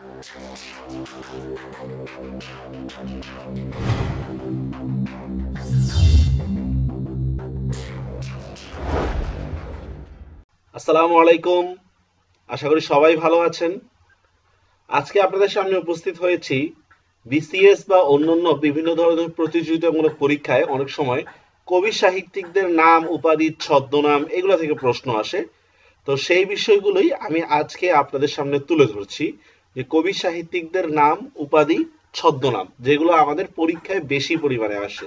আসসালামু আলাইকুম। আশা করি সবাই ভালো আছেন। আজকে আপনাদের সামনে উপস্থিত হয়েছি বিসিএস বা অন্যান্য বিভিন্ন ধরনের প্রতিযোগিতামূলক পরীক্ষায় অনেক সময় কবি সাহিত্যিকদের নাম, উপাধি, ছদ্মনাম এগুলো থেকে প্রশ্ন আসে। তো সেই বিষয়গুলোই আমি আজকে আপনাদের সামনে তুলে ধরছি, যে কবি সাহিত্যিকদের নাম, উপাধি, ছদ্মনাম যেগুলো আমাদের পরীক্ষায় বেশি পরিমাণে আসে।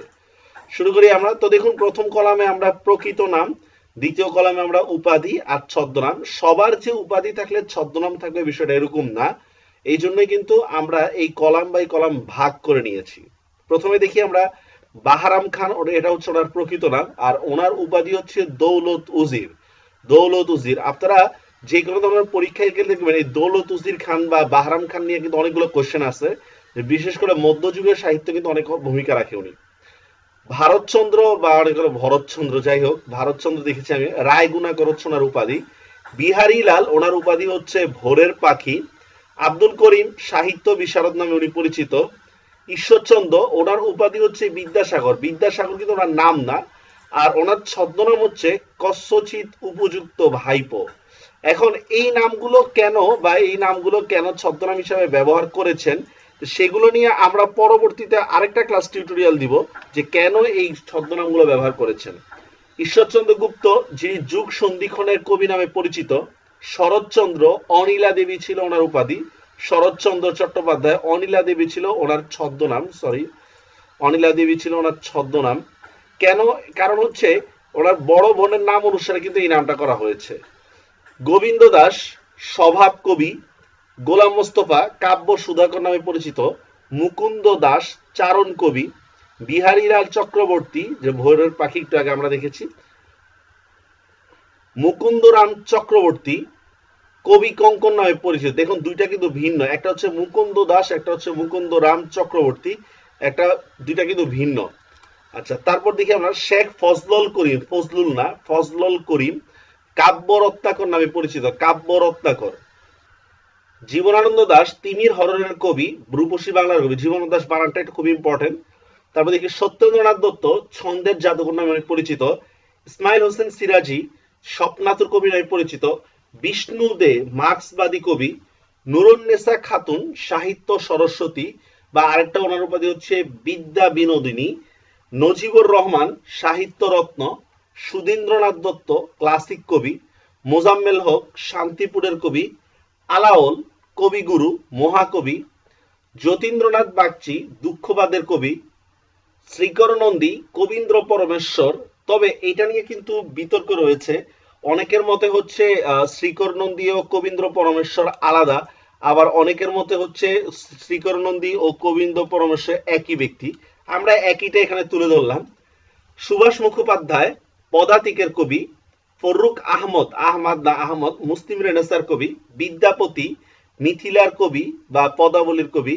শুরু করি আমরা। তো দেখুন, প্রথম কলামে আমরা প্রকৃত নাম, দ্বিতীয় কলামে আমরা উপাধি আর ছদ্মনাম। সবার যে উপাধি থাকলে ছদ্মনাম থাকবে বিষয়টা এরকম না। এই জন্যই কিন্তু আমরা এই কলাম বাই কলাম ভাগ করে নিয়েছি। প্রথমে দেখি আমরা বাহারাম খান, এটা হচ্ছে ওনার প্রকৃত নাম, আর ওনার উপাধি হচ্ছে দৌলত উজির। দৌলত উজির আপনারা যে কোনো ধরনের পরীক্ষায় গেলে দেখবেন এই দৌলত উজির খান বা বাহারাম খান নিয়ে কিন্তু অনেকগুলো কোশ্চেন আছে। বিশেষ করে মধ্যযুগের সাহিত্য কিন্তু অনেক ভূমিকা রাখে উনি। ভারতচন্দ্র বা অনেক ভরতচন্দ্র, যাই হোক, ভারতচন্দ্র দেখেছি আমি। রায় গুণাকর হচ্ছে ওনার উপাধি। বিহারী লাল ওনার উপাধি হচ্ছে ভোরের পাখি। আব্দুল করিম সাহিত্য বিশারদ নামে উনি পরিচিত। ঈশ্বরচন্দ্র ওনার উপাধি হচ্ছে বিদ্যাসাগর। বিদ্যাসাগর কিন্তু ওনার নাম না, আর ওনার ছদ্মনাম হচ্ছে কস্যচিৎ উপযুক্ত ভাইপো। এখন এই নামগুলো কেন, বা এই নামগুলো কেন ছদ্মনাম হিসাবে ব্যবহার করেছেন, সেগুলো নিয়ে আমরা পরবর্তীতে আরেকটা ক্লাস টিউটোরিয়াল দিব, যে কেন এই ছদ্মনামগুলো ব্যবহার করেছেন। ঈশ্বরচন্দ্র গুপ্ত, যিনি যুগ সন্ধিক্ষণের কবি নামে পরিচিত। শরৎচন্দ্র, অনিলা দেবী ছিল ওনার উপাধি। শরৎচন্দ্র চট্টোপাধ্যায়, অনিলা দেবী ছিল ওনার ছদ্মনাম, সরি, অনিলা দেবী ছিল ওনার ছদ্মনাম। কেন? কারণ হচ্ছে ওনার বড় বোনের নাম অনুসারে কিন্তু এই নামটা করা হয়েছে। গোবিন্দ দাস স্বভাব কবি। গোলাম মোস্তফা কাব্য সুধাকর নামে পরিচিত। মুকুন্দ দাস চারণ কবি। বিহারীলাল চক্রবর্তী, যে ভৈরবের পাখি একটু আগে আমরা দেখেছি, মুকুন্দরাম চক্রবর্তী কবি কঙ্কন নামে পরিচিত। দেখুন দুইটা কিন্তু ভিন্ন, একটা হচ্ছে মুকুন্দ দাস, একটা হচ্ছে মুকুন্দ রাম চক্রবর্তী, একটা, দুইটা কিন্তু ভিন্ন। আচ্ছা, তারপর দেখি আমরা শেখ ফজলুল করিম, ফজলুল না, ফজলুল করিম কাব্য রত্নাকর নামে পরিচিত। কাব্য রত্নাকর। জীবনানন্দ দাস তিমির হরণের কবি, রূপসী বাংলার কবি। জীবনানন্দ দাস বানানটা একটু খুব ইম্পর্টেন্ট। তারপর দেখি সত্যেন্দ্রনাথ দত্ত ছন্দের জাদুকর নামে পরিচিত। ইসমাইল হোসেন সিরাজি স্বপ্নাতুর কবি নামে পরিচিত। বিষ্ণু দে মার্ক্সবাদী কবি। নুরুন্নেসা খাতুন সাহিত্য সরস্বতী, বা আরেকটা ওনার উপাধি হচ্ছে বিদ্যা বিনোদিনী। নজিবুর রহমান সাহিত্য রত্ন। সুধীন্দ্রনাথ দত্ত ক্লাসিক কবি। মোজাম্মেল হক শান্তিপুরের কবি। আলাওল কবিগুরু মহাকবি। যতীন্দ্রনাথ বাগচি দুঃখবাদের কবি। শ্রীকর নন্দী কবীন্দ্র পরমেশ্বর। তবে এটা নিয়ে কিন্তু বিতর্ক রয়েছে। অনেকের মতে হচ্ছে শ্রীকর নন্দী ও কবীন্দ্র পরমেশ্বর আলাদা, আবার অনেকের মতে হচ্ছে শ্রীকর নন্দী ও কবীন্দ্র পরমেশ্বর একই ব্যক্তি। আমরা একইটা এখানে তুলে ধরলাম। সুভাষ মুখোপাধ্যায় পদাতিকের কবি। ফররুখ আহমদ, আহমদ না আহমদ, মুসলিম রেনেসার কবি। বিদ্যাপতি মিথিলার কবি বা পদাবলীর কবি।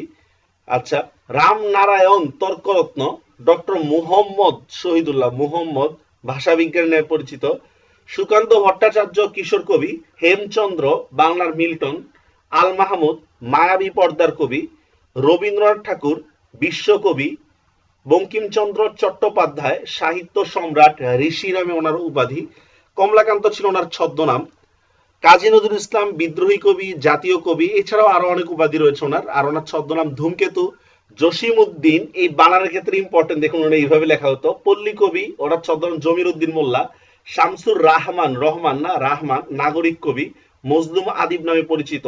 আচ্ছা, রামনারায়ণ তর্করত্ন। ডক্টর মুহম্মদ শহীদুল্লাহ মুহম্মদ ভাষাবিজ্ঞান নামে পরিচিত। সুকান্ত ভট্টাচার্য কিশোর কবি। হেমচন্দ্র বাংলার মিল্টন। আল মাহমুদ মায়াবী পর্দার কবি। রবীন্দ্রনাথ ঠাকুর বিশ্বকবি। বঙ্কিমচন্দ্র চট্টোপাধ্যায় সাহিত্য সম্রাট, ঋষি নামে ওনার উপাধি। কমলাকান্ত ছিল ওনার ছদ্মনাম। কাজী নজরুল ইসলাম বিদ্রোহী কবি, জাতীয় কবি। এছাড়াও আরো অনেক উপাধি রয়েছে ওনার। আর ওনার ছদ্মনাম ধূমকেতু। জসিম উদ্দিন, এই বানানের ক্ষেত্রে ইম্পর্টেন্ট, দেখুন ওনার এইভাবে লেখা হতো। পল্লী কবি, ওনার ছদ্মনাম জমির উদ্দিন মোল্লা। শামসুর রাহমান, রহমান না রাহমান, নাগরিক কবি, মজলুম আদিব নামে পরিচিত।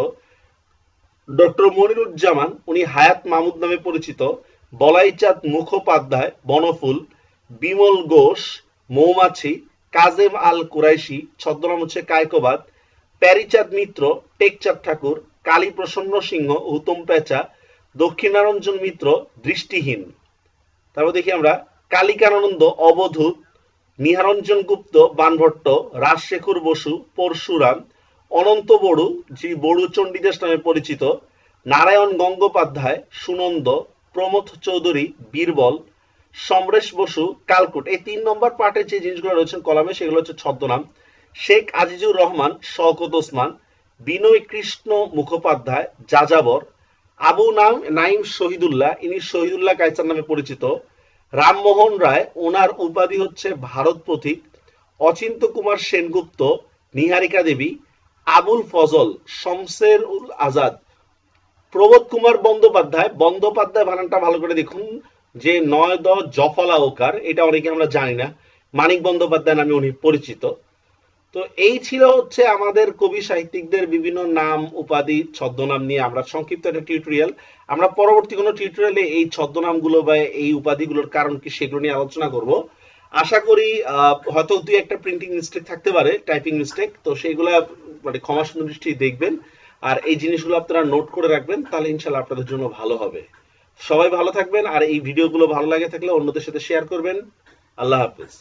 ডক্টর মনিরুজ্জামান, উনি হায়াত মাহমুদ নামে পরিচিত। বলাইচাঁদ মুখোপাধ্যায় বনফুল। বিমল ঘোষ মৌমাছি। কাজেম আল কুরাইশি ছদ্মনাম হচ্ছে কায়কোবাদ। প্যারিচাঁদ মিত্র টেকচাঁদ ঠাকুর। কালী প্রসন্ন সিংহ হুতম পেঁচা। দক্ষিণারঞ্জন মিত্র দৃষ্টিহীন। তারপর দেখি আমরা কালিকানন্দ অবধূত। নিহারঞ্জন গুপ্ত বানভট্ট। রাজশেখর বসু পরশুরাম। অনন্ত বড়ু, যিনি বড়ু চণ্ডীদাস নামে পরিচিত। নারায়ণ গঙ্গোপাধ্যায় সুনন্দ। প্রমথ চৌধুরী বীরবল। সমরেশ বসু কালকুট। এই 3 নম্বর পার্টে যে জিনিসগুলো রয়েছে কলামে, সেগুলো হচ্ছে ছদ্মনাম। শেখ আজিজুর রহমান শওকত ওসমান। বিনয় কৃষ্ণ মুখোপাধ্যায় যাযাবর। আবু নাইম শহীদুল্লাহ, ইনি শহীদুল্লাহ কায়সার নামে পরিচিত। রামমোহন রায়, ওনার উপাধি হচ্ছে ভারত পথিক। অচিন্ত কুমার সেনগুপ্ত, নিহারিকা দেবী। আবুল ফজল, শমসের উল আজাদ। প্রবোধ কুমার বন্দ্যোপাধ্যায়, বন্দ্যোপাধ্যায় বানানটা ভালো করে দেখুন, যে নয় দ জফলা ওকার, এটা অনেকে আমরা জানি না। মানিক বন্দ্যোপাধ্যায় নামে উনি পরিচিত। তো এই ছিল হচ্ছে আমাদের কবি সাহিত্যিকদের বিভিন্ন নাম, উপাধি, ছদ্মনাম নিয়ে আমরা সংক্ষিপ্ত একটা টিউটোরিয়াল। আমরা পরবর্তী কোনো টিউটোরিয়ালে এই ছদ্মনামগুলো বা এই উপাধিগুলোর কারণ কি সেগুলো নিয়ে আলোচনা করব। আশা করি হয়তো দুই একটা প্রিন্টিং মিস্টেক থাকতে পারে, টাইপিং মিস্টেক, তো সেইগুলা মানে ক্ষমা সুন্দর দৃষ্টি দেখবেন। আর এই জিনিসগুলো আপনারা নোট করে রাখবেন, তাহলে ইনশাল্লাহ আপনাদের জন্য ভালো হবে। সবাই ভালো থাকবেন, আর এই ভিডিওগুলো ভালো লাগে থাকলে অন্যদের সাথে শেয়ার করবেন। আল্লাহ হাফেজ।